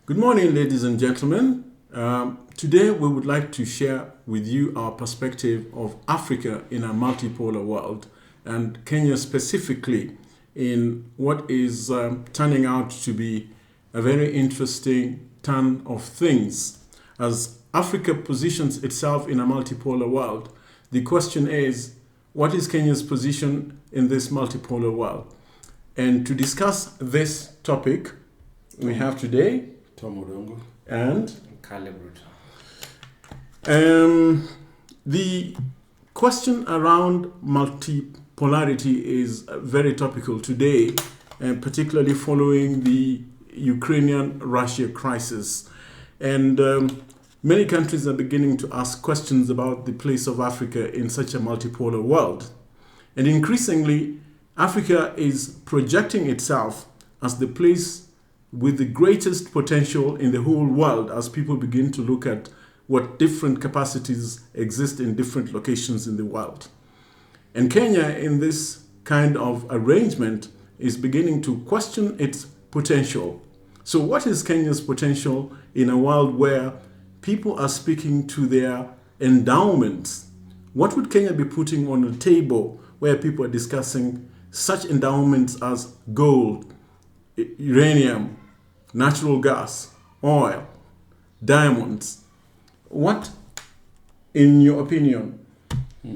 Good morning, ladies and gentlemen. Today, we would like to share with you our perspective of Africa in a multipolar world, and Kenya specifically, in what is turning out to be a very interesting turn of things. As Africa positions itself in a multipolar world, the question is, what is Kenya's position in this multipolar world? And to discuss this topic, we have today Tom Odongo and Caleb Ruto. The question around multipolarity is very topical today, and particularly following the Ukrainian-Russia crisis. And many countries are beginning to ask questions about the place of Africa in such a multipolar world. And increasingly, Africa is projecting itself as the place with the greatest potential in the whole world as people begin to look at what different capacities exist in different locations in the world. And Kenya, in this kind of arrangement, is beginning to question its potential. So what is Kenya's potential in a world where people are speaking to their endowments? What would Kenya be putting on the table where people are discussing such endowments as gold, uranium, natural gas, oil, diamonds? What, in your opinion,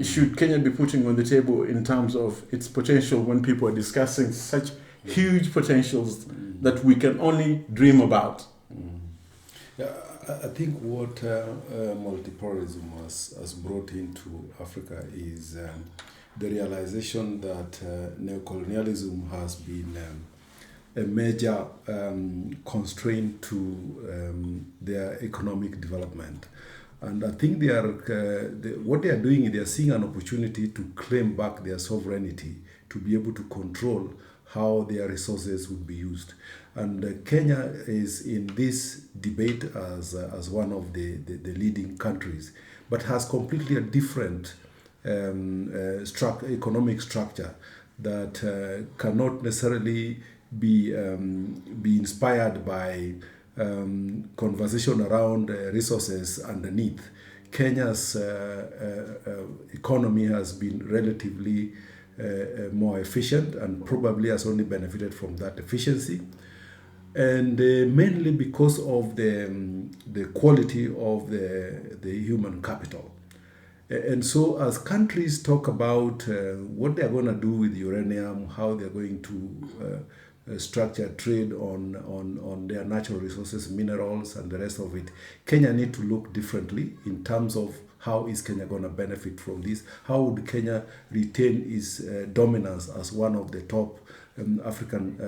should Kenya be putting on the table in terms of its potential when people are discussing such huge potentials that we can only dream about? Yeah, I think what multipolarism has brought into Africa is the realization that neocolonialism has been a major constraint to their economic development. And I think what they are doing is they are seeing an opportunity to claim back their sovereignty, to be able to control how their resources would be used. And Kenya is in this debate as one of the leading countries, but has completely a different economic structure that cannot necessarily be inspired by conversation around resources underneath. Kenya's economy has been relatively more efficient and probably has only benefited from that efficiency, and mainly because of the quality of the human capital. And so as countries talk about what they're going to do with uranium, how they're going to structure trade on their natural resources, minerals, and the rest of it, Kenya need to look differently in terms of how is Kenya going to benefit from this? How would Kenya retain its dominance as one of the top African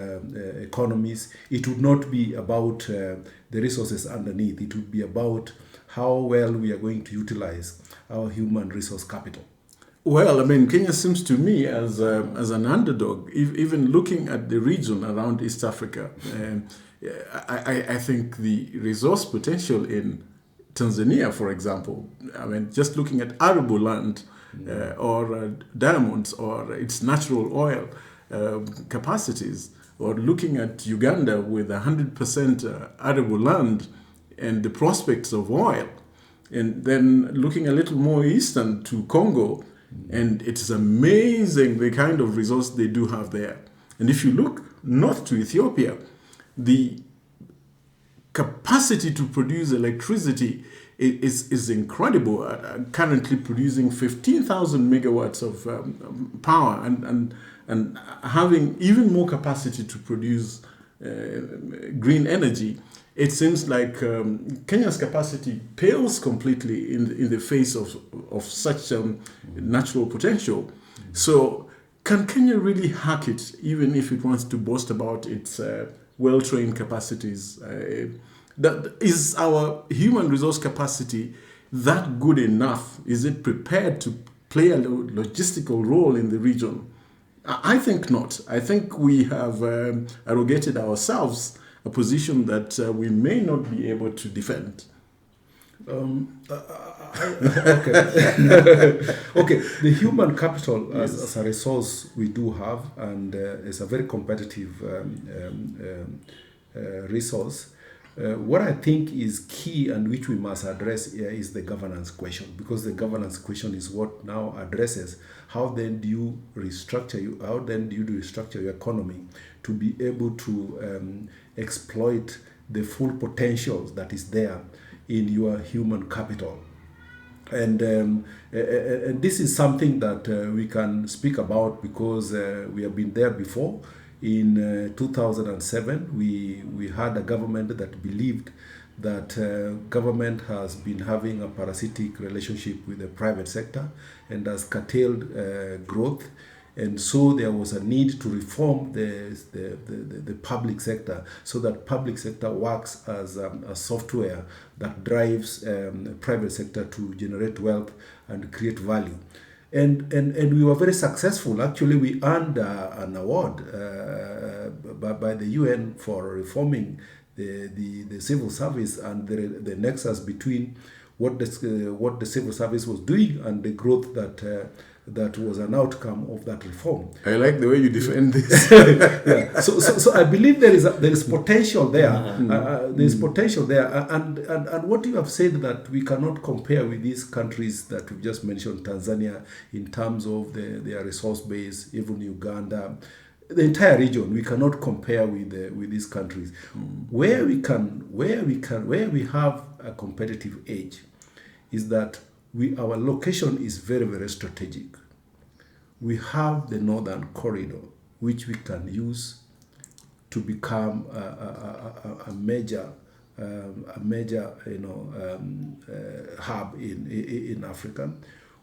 economies? It would not be about the resources underneath. It would be about how well we are going to utilize our human resource capital. Well, I mean, Kenya seems to me as an underdog, even looking at the region around East Africa. I think the resource potential in Tanzania, for example, I mean, just looking at arable land or diamonds or its natural oil capacities, or looking at Uganda with 100% arable land and the prospects of oil, and then looking a little more eastern to Congo, and it's amazing the kind of resource they do have there. And if you look north to Ethiopia, the capacity to produce electricity is incredible. Currently producing 15,000 megawatts of power and having even more capacity to produce green energy. It seems like Kenya's capacity pales completely in the face of such natural potential. So can Kenya really hack it, even if it wants to boast about its well-trained capacities? Is our human resource capacity that good enough? Is it prepared to play a logistical role in the region? I think not. I think we have arrogated ourselves a position that we may not be able to defend. Okay. Okay. The human capital as a resource we do have, and it's a very competitive resource. what I think is key and which we must address here is the governance question, because the governance question is what now addresses how then do you restructure your economy to be able to exploit the full potential that is there in your human capital. And this is something that we can speak about because we have been there before. In 2007, we had a government that believed that government has been having a parasitic relationship with the private sector and has curtailed growth. And so there was a need to reform the public sector so that public sector works as a software that drives private sector to generate wealth and create value. And we were very successful. Actually, we earned an award by the UN for reforming the civil service and the nexus between what the civil service was doing and the growth that was an outcome of that reform. I like the way you defend this. Yeah. So I believe there is potential there. There is potential there, and what you have said that we cannot compare with these countries that we've just mentioned, Tanzania, in terms of their resource base, even Uganda, the entire region. We cannot compare with these countries. Where we have a competitive edge is that our location is very, very strategic. We have the Northern Corridor, which we can use to become a major hub in Africa.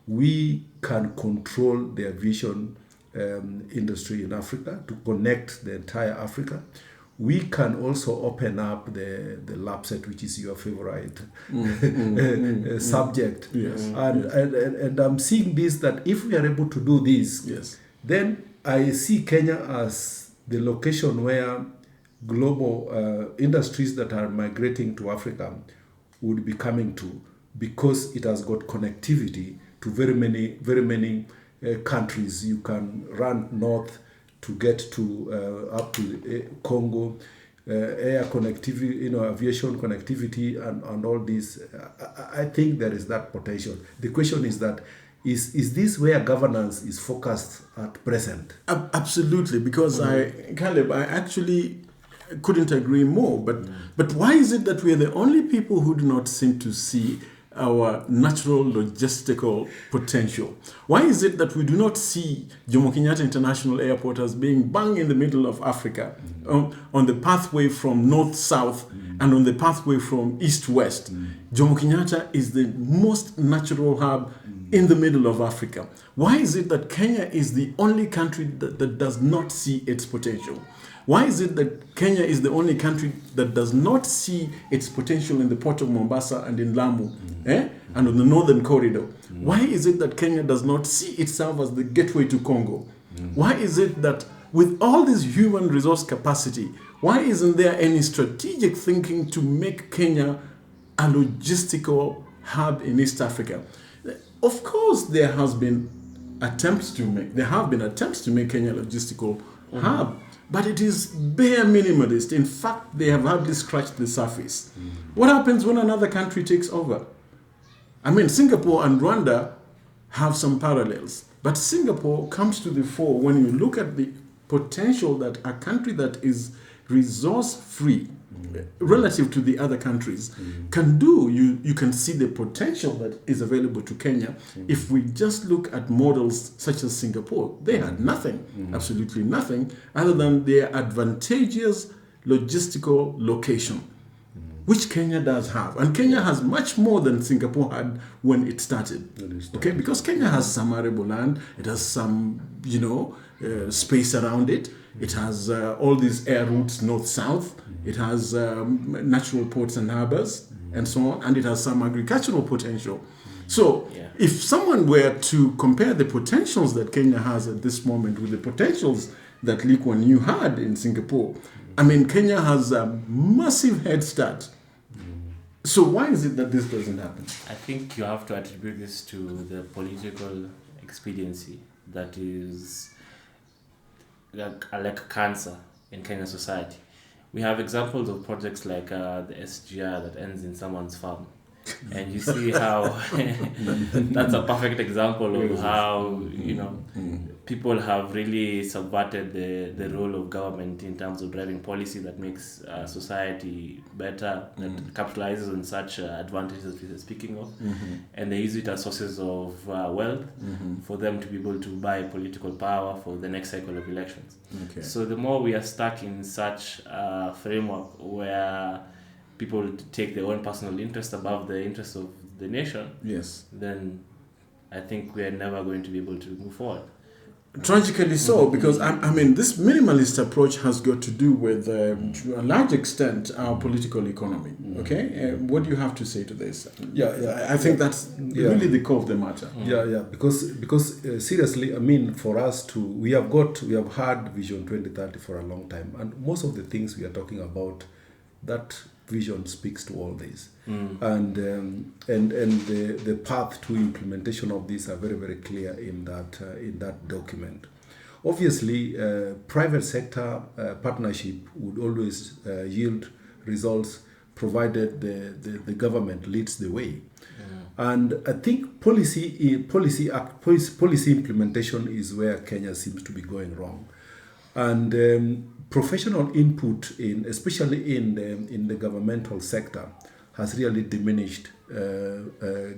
We can control the aviation industry in Africa to connect the entire Africa. We can also open up the LAPSSET, which is your favorite subject. Yes. And I'm seeing this, that if we are able to do this, Yes. then I see Kenya as the location where global industries that are migrating to Africa would be coming to, because it has got connectivity to very many countries. You can run north to get to up to Congo, air connectivity, aviation connectivity, and all this. I think there is that potential. The question is that is this where governance is focused at present? Absolutely, because Caleb, I actually couldn't agree more. But why is it that we are the only people who do not seem to see our natural logistical potential? Why is it that we do not see Jomo Kenyatta International Airport as being bang in the middle of Africa, on the pathway from north-south and on the pathway from east-west? Jomo Kenyatta is the most natural hub in the middle of Africa. Why is it that Kenya is the only country that does not see its potential? Why is it that Kenya is the only country that does not see its potential in the port of Mombasa and in Lamu, and on the Northern Corridor? Why is it that Kenya does not see itself as the gateway to Congo? Why is it that with all this human resource capacity, why isn't there any strategic thinking to make Kenya a logistical hub in East Africa? Of course, there have been attempts to make Kenya a logistical hub. But it is bare minimalist. In fact, they have hardly scratched the surface. What happens when another country takes over? I mean, Singapore and Rwanda have some parallels. But Singapore comes to the fore when you look at the potential that a country that is resource-free relative to the other countries can do. You can see the potential that is available to Kenya. If we just look at models such as Singapore, they had nothing, absolutely nothing, other than their advantageous logistical location, which Kenya does have. And Kenya has much more than Singapore had when it started. Okay, because Kenya has some arable land, it has some, space around it. It has all these air routes north-south. It has natural ports and harbors and so on. And it has some agricultural potential. So if someone were to compare the potentials that Kenya has at this moment with the potentials that Lee Kuan Yew had in Singapore, I mean, Kenya has a massive head start. So why is it that this doesn't happen? I think you have to attribute this to the political expediency that is like cancer in Kenyan society. we have examples of projects like the SGR that ends in someone's farm. And you see how that's a perfect example of how, you know, people have really subverted the role of government in terms of driving policy that makes society better, that capitalizes on such advantages we are speaking of, and they use it as sources of wealth for them to be able to buy political power for the next cycle of elections. Okay. So the more we are stuck in such a framework where people take their own personal interest above the interest of the nation, Yes. then I think we are never going to be able to move forward. Tragically so, because I mean, this minimalist approach has got to do with, to a large extent, our political economy. Okay, what do you have to say to this? I think that's really the core of the matter. Because seriously, I mean, for us we have had Vision 2030 for a long time, and most of the things we are talking about, that vision speaks to all this, and the path to implementation of this are very, very clear in that document. Obviously, private sector partnership would always yield results provided the government leads the way. And I think policy implementation is where Kenya seems to be going wrong, and professional input especially in the governmental sector has really diminished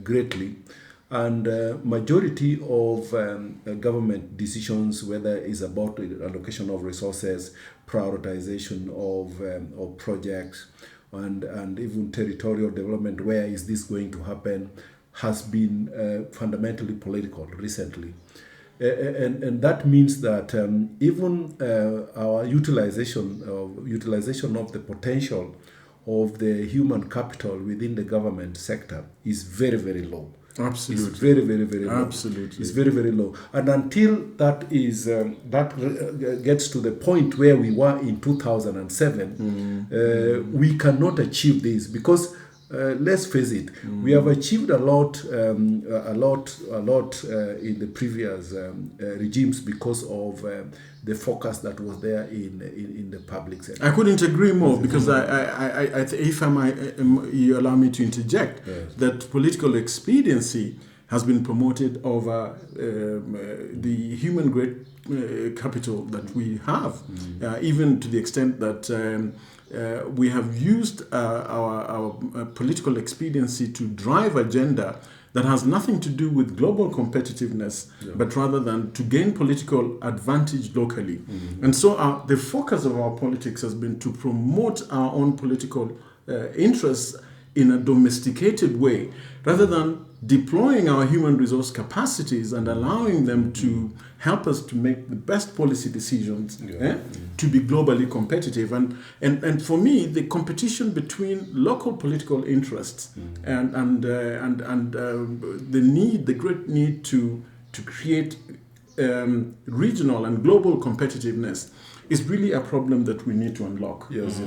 greatly, and majority of government decisions, whether it's about the allocation of resources, prioritization of projects, and even territorial development, where is this going to happen, has been fundamentally political recently. And that means that even our utilization of the potential of the human capital within the government sector is very, very low. Absolutely. It's very, very, very low. Absolutely. It's very, very low. And until that gets to the point where we were in 2007, we cannot achieve this, because let's face it, we have achieved a lot in the previous regimes because of the focus that was there in the public sector. I couldn't agree more, because if you allow me to interject, that political expediency has been promoted over the human great capital that we have, even to the extent that we have used our political expediency to drive agenda that has nothing to do with global competitiveness, but rather than to gain political advantage locally. And so the focus of our politics has been to promote our own political interests in a domesticated way, rather than deploying our human resource capacities and allowing them to help us to make the best policy decisions to be globally competitive. And for me, the competition between local political interests and the great need to create regional and global competitiveness is really a problem that we need to unlock. Yes,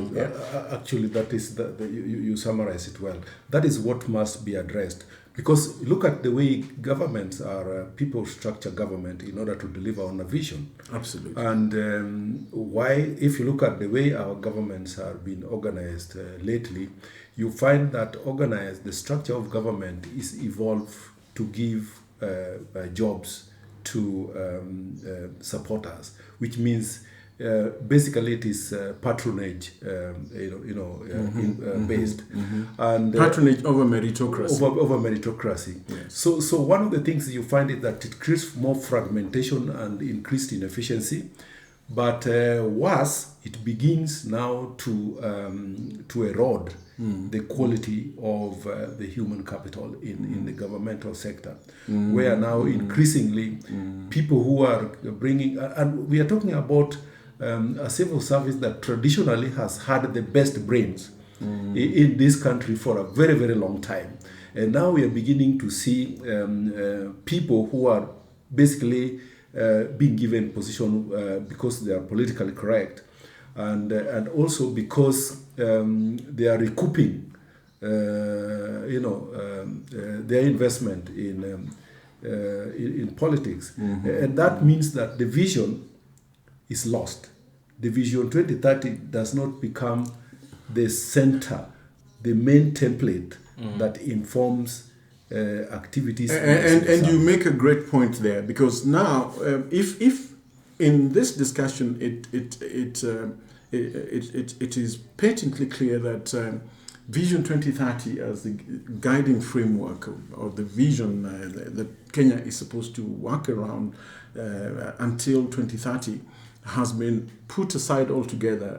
actually, that is you summarize it well. That is what must be addressed. Because look at the way governments people structure government in order to deliver on a vision. Absolutely. And if you look at the way our governments have been organized lately, you find that the structure of government is evolved to give jobs to supporters, which means basically it is patronage, based, and patronage over meritocracy. Over meritocracy. Yes. So one of the things you find is that it creates more fragmentation and increased inefficiency. But worse, it begins now to erode the quality of the human capital in the governmental sector, where now increasingly people who are bringing, and we are talking about a civil service that traditionally has had the best brains in this country for a very, very long time. And now we are beginning to see people who are basically being given position because they are politically correct, and also because they are recouping their investment in politics. And that means that the vision is lost. the Vision 2030 does not become the center, the main template that informs activities. And you make a great point there, because now, if in this discussion it is patently clear that Vision 2030 as the guiding framework or the vision that Kenya is supposed to work around until 2030 has been put aside altogether.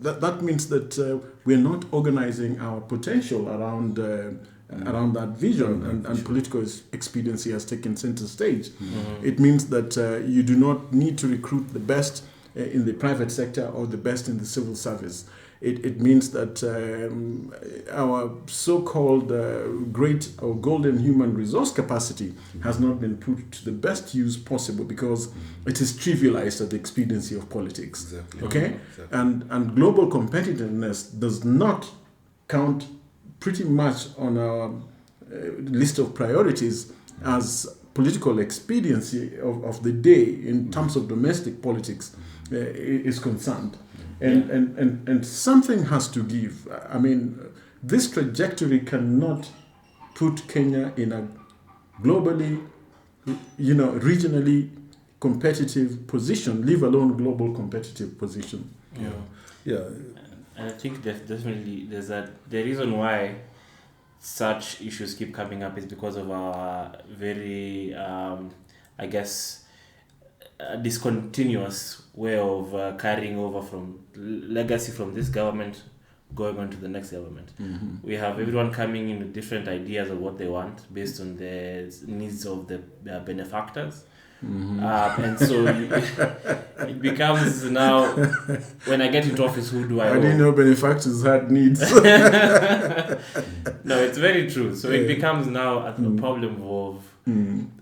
That means that we're not organizing our potential around that vision, and political expediency has taken center stage. It means that you do not need to recruit the best in the private sector or the best in the civil service. It means that our so-called great or golden human resource capacity has not been put to the best use possible because it is trivialized at the expediency of politics. Exactly. Okay? Exactly. And global competitiveness does not count pretty much on our list of priorities as political expediency of the day in terms of domestic politics is concerned. And something has to give. I mean, this trajectory cannot put Kenya in a globally, regionally competitive position, leave alone global competitive position. Yeah. And I think definitely the reason why such issues keep coming up is because of our very, discontinuous way of carrying over from legacy from this government going on to the next government. We have everyone coming in with different ideas of what they want based on the needs of the benefactors. And so it becomes now, when I get into office, who do I owe? I didn't know benefactors had needs. No, it's very true. So it becomes now a problem of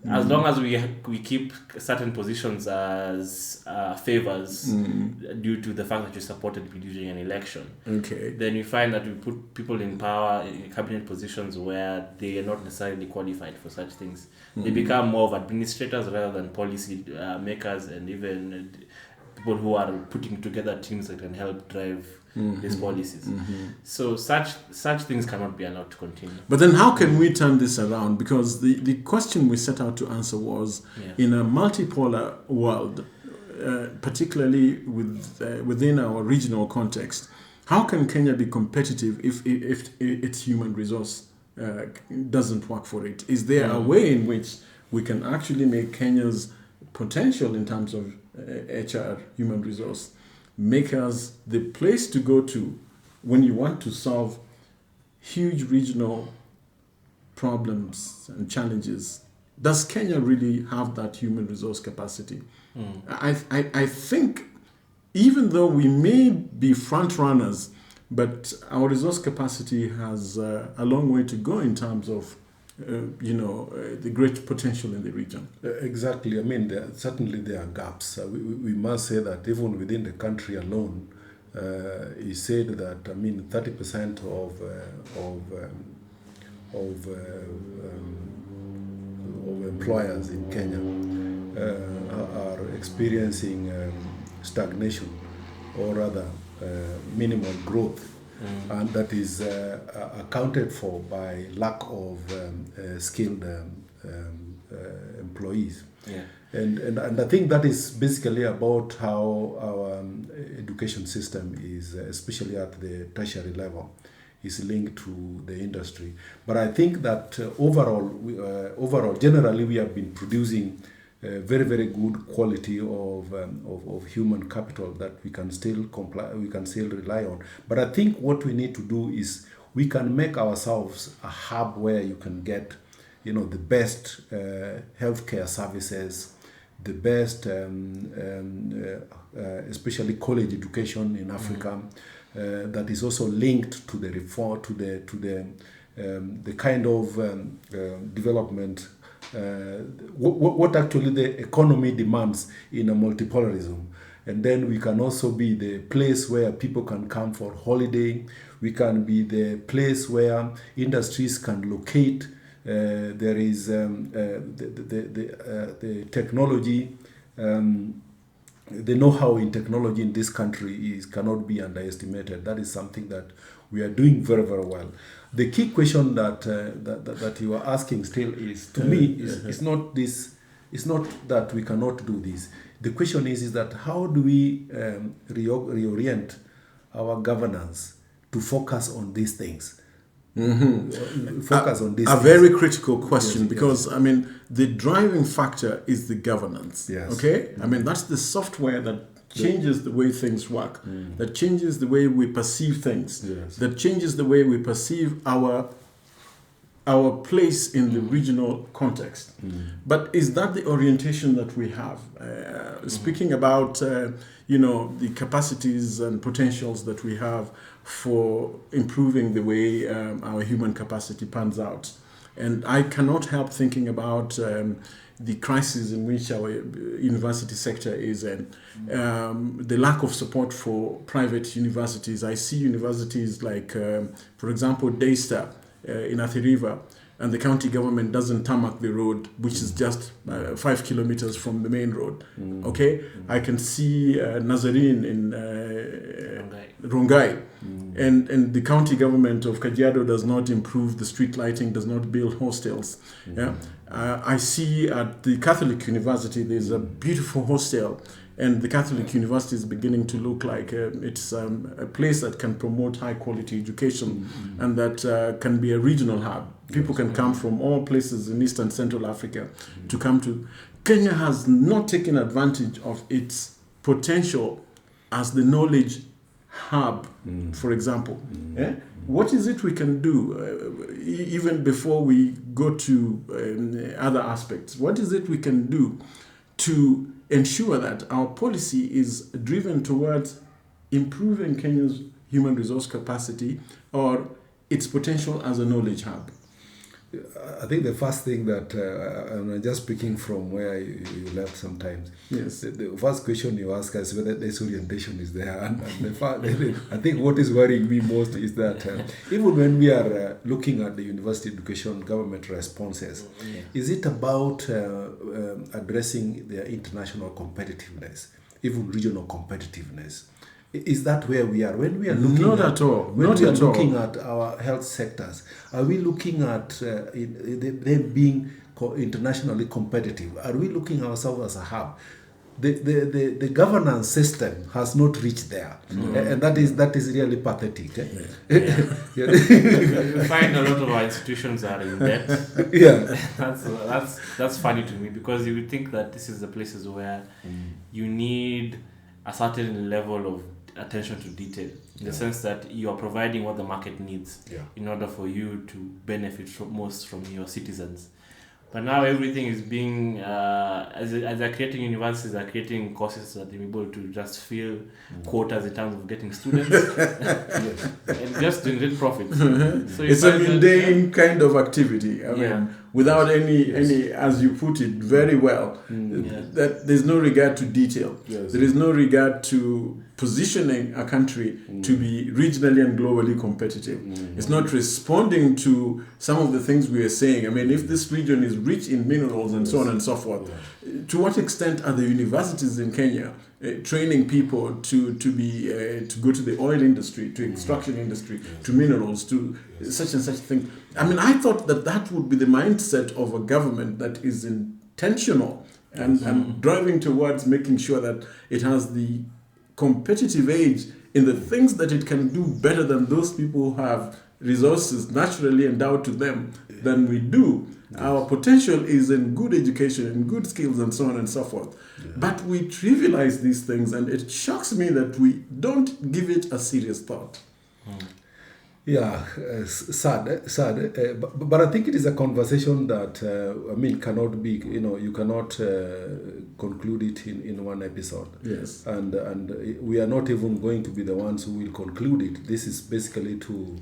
as long as we keep certain positions as favors due to the fact that you supported me during an election. Okay. Then you find that we put people in power in cabinet positions where they are not necessarily qualified for such things. They become more of administrators rather than policy makers, and even people who are putting together teams that can help drive these policies. So such things cannot be allowed to continue. But then how can we turn this around? Because the question we set out to answer was, in a multipolar world, particularly within our regional context, how can Kenya be competitive if its human resource doesn't work for it? Is there a way in which we can actually make Kenya's potential in terms of HR, human resource, make us the place to go to when you want to solve huge regional problems and challenges? Does Kenya really have that human resource capacity? I think even though we may be front runners, but our resource capacity has a long way to go in terms of the great potential in the region. Exactly. I mean, certainly there are gaps. We must say that even within the country alone, he said that 30% of employers in Kenya are experiencing stagnation, or rather minimal growth. And that is accounted for by lack of skilled employees. And I think that is basically about how our education system is, especially at the tertiary level, is linked to the industry. But I think that overall, generally, we have been producing very, very good quality of human capital that we can still rely on. But I think what we need to do is we can make ourselves a hub where you can get, the best healthcare services, the best, especially college education in Africa, that is also linked to the reform, to the kind of development. What actually the economy demands in a multipolarism. And then we can also be the place where people can come for holiday. We can be the place where industries can locate. There is the technology the know-how in technology in this country cannot be underestimated. That is something that we are doing very, very well. The key question that you are asking still is, to me, is not this. It's not that we cannot do this. The question is that how do we reorient our governance to focus on these things? Focus on these. A things. very critical question, Yes, because I mean the driving factor is the governance. Yes. Okay, I mean that's the software that changes the way things work, that changes the way we perceive things, Yes. that changes the way we perceive our place in the regional context. But is that the orientation that we have? Speaking about the capacities and potentials that we have for improving the way our human capacity pans out, and I cannot help thinking about the crisis in which our university sector is in, the lack of support for private universities. I see universities like, for example, Daystar in Athi River, and the county government doesn't tarmac the road, which is just 5 kilometers from the main road. Okay, I can see Nazarene in Rongai, and the county government of Kajiado does not improve the street lighting, does not build hostels. Yeah, I see at the Catholic University there's a beautiful hostel. And the Catholic University is beginning to look like it's a place that can promote high quality education, and that can be a regional hub. People can come from all places in East and Central Africa to come to. Kenya has not taken advantage of its potential as the knowledge hub, for example. Yeah? What is it we can do, even before we go to other aspects? What is it we can do to ensure that our policy is driven towards improving Kenya's human resource capacity or its potential as a knowledge hub? I think the first thing that, I'm just speaking from where you left sometimes. Yes. The first question you ask us whether this orientation is there. And I think what is worrying me most is that even when we are looking at the university education government responses, is it about addressing their international competitiveness, even regional competitiveness? Is that where we are? When we are looking Not at all. When Not we are at all. looking at our health sectors, are we looking at them being internationally competitive? Are we looking ourselves as a hub? The governance system has not reached there, and that is really pathetic. You find a lot of our institutions are in debt. Yeah, that's funny to me, because you would think that this is the places where you need a certain level of attention to detail, in the sense that you are providing what the market needs in order for you to benefit most from your citizens. But now everything is being, as they're creating universities, they're creating courses that they're able to just fill quotas in terms of getting students and just generate profits. So It's a mundane kind of activity. I mean, without any, as you put it very well, that there's no regard to detail. Yes. There is no regard to positioning a country to be regionally and globally competitive. It's not responding to some of the things we are saying. I mean, if this region is rich in minerals and so on and so forth, to what extent are the universities in Kenya training people to go to the oil industry, to extraction industry, to minerals, to such and such things? I mean, I thought that would be the mindset of a government that is intentional and driving towards making sure that it has the competitive edge in the things that it can do better than those people who have resources naturally endowed to them than we do. Our potential is in good education and good skills and so on and so forth. But we trivialize these things, and it shocks me that we don't give it a serious thought. Yeah, sad. But I think it is a conversation that cannot be. You cannot conclude it in one episode. Yes. And we are not even going to be the ones who will conclude it. This is basically to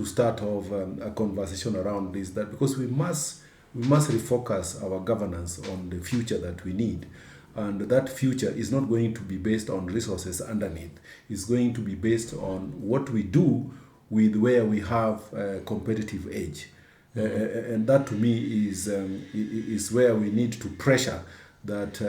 start off a conversation around this, that because we must refocus our governance on the future that we need. And that future is not going to be based on resources underneath. It's going to be based on what we do with where we have a competitive edge. And that to me is where we need to pressure that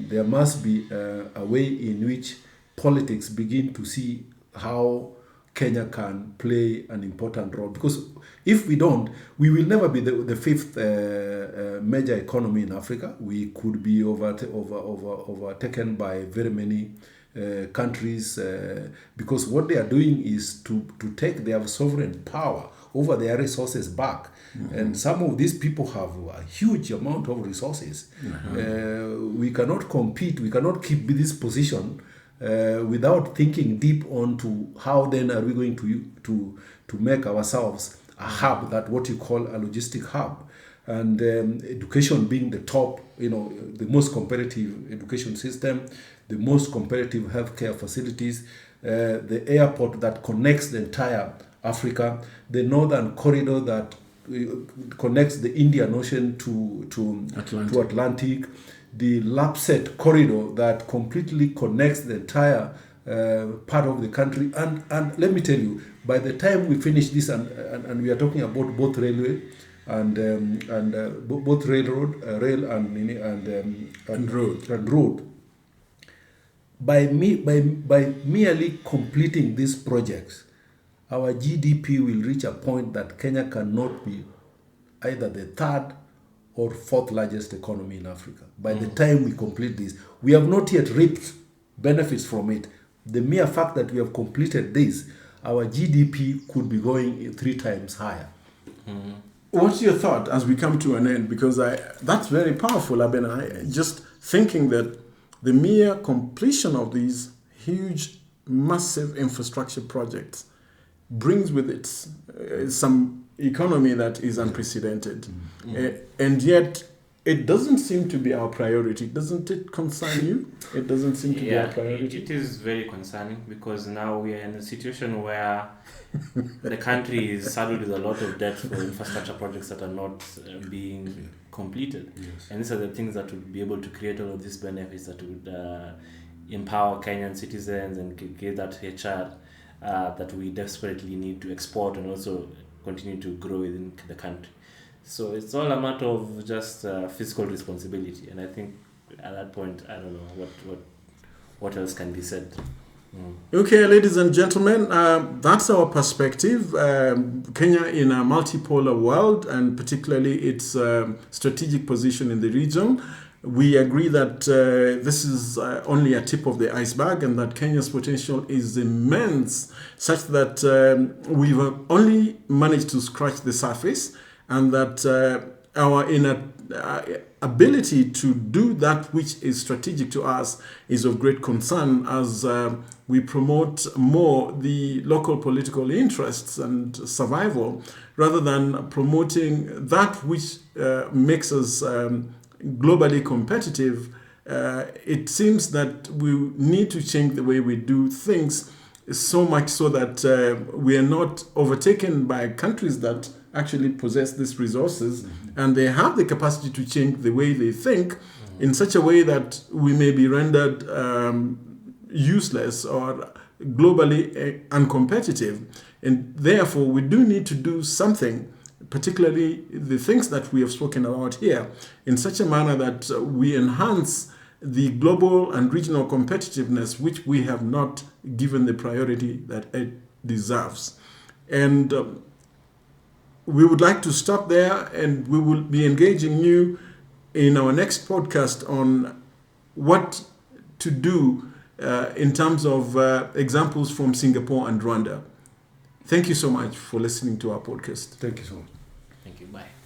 there must be a way in which politics begin to see how Kenya can play an important role. Because if we don't, we will never be the fifth major economy in Africa. We could be overtaken by very many countries because what they are doing is to take their sovereign power over their resources back. And some of these people have a huge amount of resources. We cannot compete, we cannot keep this position without thinking deep onto how then are we going to make ourselves a hub, that what you call a logistic hub. And education being the top, the most competitive education system, the most competitive healthcare facilities, the airport that connects the entire Africa, the northern corridor that connects the Indian Ocean to Atlantic, the Lapset corridor that completely connects the entire part of the country. And let me tell you, by the time we finish this, and we are talking about both railway and both railroad, rail and road. By merely completing these projects, our GDP will reach a point that Kenya cannot be either the third or fourth largest economy in Africa. By the time we complete this, we have not yet reaped benefits from it. The mere fact that we have completed this, our GDP could be going 3 times higher. What's your thought as we come to an end? Because that's very powerful. I've been just thinking that the mere completion of these huge, massive infrastructure projects brings with it some economy that is unprecedented. And yet, it doesn't seem to be our priority. Doesn't it concern you? It doesn't seem to be our priority. It is very concerning because now we are in a situation where the country is saddled with a lot of debt for infrastructure projects that are not being completed. Yes. And these are the things that would be able to create all of these benefits that would empower Kenyan citizens and get that HR that we desperately need to export and also continue to grow within the country. So it's all a matter of just fiscal responsibility, and I think at that point, I don't know what else can be said. Okay, ladies and gentlemen, that's our perspective. Kenya in a multipolar world, and particularly its strategic position in the region. We agree that this is only a tip of the iceberg, and that Kenya's potential is immense, such that we've only managed to scratch the surface, and that our ability to do that which is strategic to us is of great concern as we promote more the local political interests and survival rather than promoting that which makes us globally competitive. It seems that we need to change the way we do things, so much so that we are not overtaken by countries that actually possess these resources, and they have the capacity to change the way they think in such a way that we may be rendered useless or globally uncompetitive. And therefore, we do need to do something, particularly the things that we have spoken about here, in such a manner that we enhance the global and regional competitiveness, which we have not given the priority that it deserves. And we would like to stop there, and we will be engaging you in our next podcast on what to do in terms of examples from Singapore and Rwanda. Thank you so much for listening to our podcast. Thank you so much. Thank you. Bye.